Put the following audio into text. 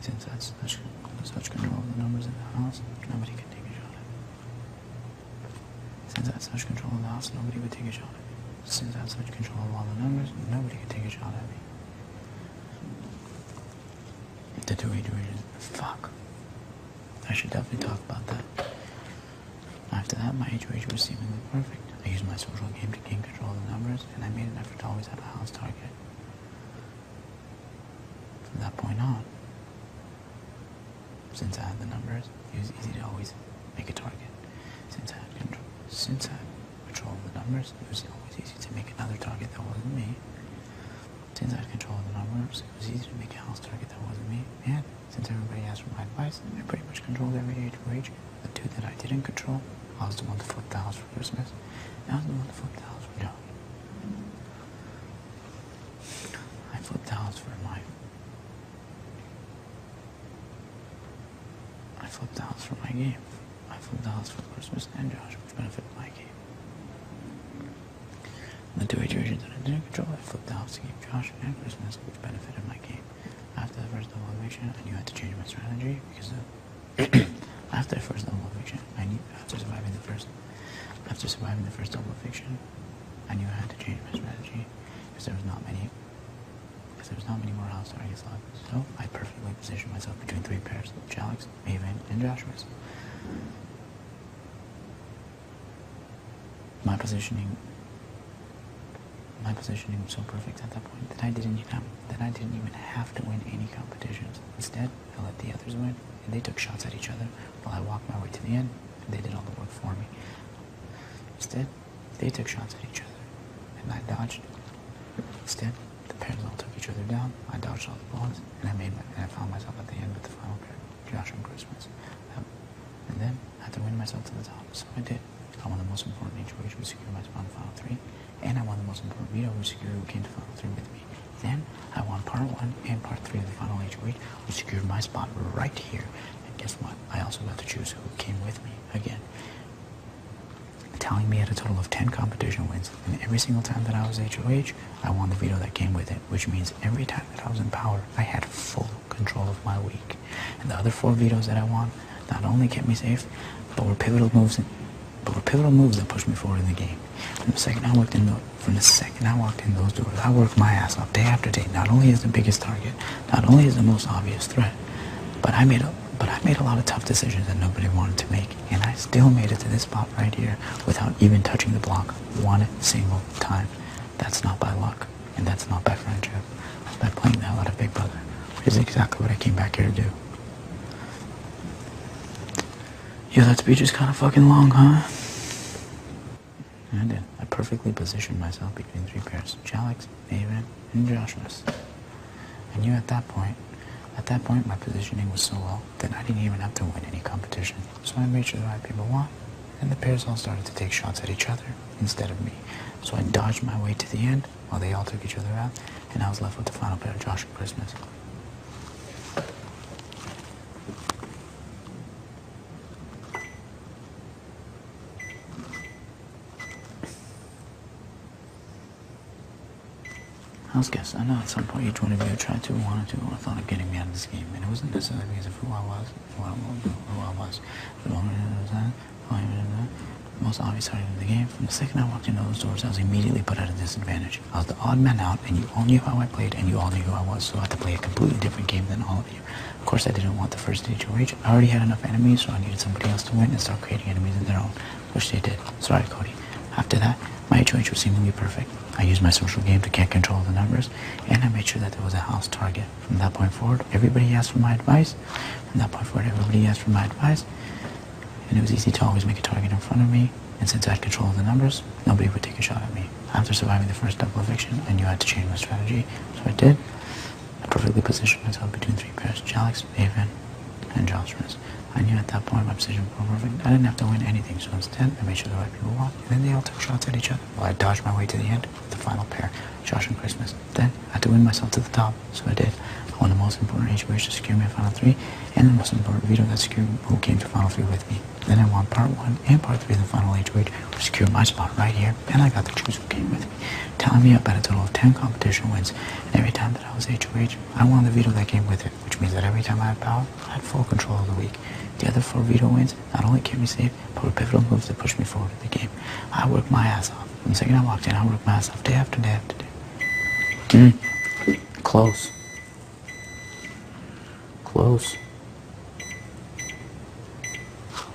Since that's such control of the numbers in the house, nobody can take a shot at me. Since that's such control of the house, nobody would take a shot at me. Since that's such control of all the numbers, nobody could take a shot at me. The two-way equation. Fuck. I should definitely talk about that. After that, my HOH was seemingly perfect. I used my social game to gain control of the numbers, and I made an effort to always have a house target. From that point on, since I had the numbers, it was easy to always make a target. Since I had control of the numbers, it was always easy to make another target that wasn't me. Since I had control of the numbers, it was easy to make a house target that wasn't me. And since everybody asked for my advice, I pretty much controlled every HOH. The two that I didn't control, I was the one to flip the house for Christmas, and I was the one to flip the house for Josh. I flipped the house for my... I flipped the house for my game. I flipped the house for Christmas and Josh, which benefited my game. The two HOHs that I didn't control, I flipped the house to keep Josh and Christmas, which benefited my game. After the first double eviction, I knew I had to change my strategy because after the first double eviction, after surviving the first double eviction, I knew I had to change my strategy because there was not many more house targets left. So I perfectly positioned myself between three pairs: Alex, Maven, and Joshua's. My positioning was so perfect at that point that I didn't even have to win any competitions. Instead, I let the others win, and they took shots at each other while I walked my way to the end, and they did all the work for me. Instead, they took shots at each other, and I dodged. Instead, the pairs all took each other down. I dodged all the bullets, and I found myself at the end with the final pair, Josh and Christmas. And then I had to win myself to the top, so I did. I won the most important HOH, which secured my spot in Final 3, and I won the most important veto, which secured who came to Final 3 with me. Then I won Part 1 and Part 3 of the Final HOH, which secured my spot right here. And guess what? I also got to choose who came with me again, tallying me at a total of 10 competition wins. And every single time that I was HOH, I won the veto that came with it, which means every time that I was in power, I had full control of my week. And the other 4 vetoes that I won not only kept me safe, but were pivotal moves that pushed me forward in the game. From the second I walked in those doors, I worked my ass off day after day, not only as the biggest target, not only as the most obvious threat, but I made a lot of tough decisions that nobody wanted to make, and I still made it to this spot right here without even touching the block one single time. That's not by luck, and that's not by friendship. That's by playing the hell out of Big Brother, which is exactly what I came back here to do. Yo, that speech is kind of fucking long, huh? And I did. I perfectly positioned myself between 3 pairs: Alex, Maven, and Joshua's. I knew at that point, my positioning was so well that I didn't even have to win any competition. So I made sure the right people won, and the pairs all started to take shots at each other instead of me. So I dodged my way to the end while they all took each other out, and I was left with the final pair, Josh and Christmas. I know at some point each one of you tried to, wanted to, or thought of getting me out of this game, and it wasn't necessarily because of who I was, the most obvious target of the game. From the second I walked into those doors, I was immediately put at a disadvantage. I was the odd man out, and you all knew how I played, and you all knew who I was, so I had to play a completely different game than all of you. Of course, I didn't want the first HOH. I already had enough enemies, so I needed somebody else to win and start creating enemies of their own, which they did. Sorry, Cody. After that, my HOH was seemingly perfect. I used my social game to get control of the numbers, and I made sure that there was a house target. From that point forward, everybody asked for my advice. And it was easy to always make a target in front of me, and since I had control of the numbers, nobody would take a shot at me. After surviving the first double eviction, I knew I had to change my strategy, so I did. I perfectly positioned myself between 3 pairs: Alex, Maven, and Joshua's. I knew at that point my position was perfect. I didn't have to win anything, so instead I made sure the right people won, and then they all took shots at each other while I dodged my way to the end with the final pair, Josh and Christmas. Then I had to win myself to the top, so I did. I won the most important HOH to secure me in Final 3, and the most important veto that secured who came to Final 3 with me. Then I won part 1 and part 3 of the final HOH, which secured my spot right here, and I got the Choose Who Game with me, telling me up at a total of 10 competition wins. And every time that I was HOH, I won the veto that came with it, which means that every time I had power, I had full control of the week. The other 4 veto wins not only kept me safe, but were pivotal moves that pushed me forward in the game. I worked my ass off. From the second I walked in, I worked my ass off day after day after day. Close. Close.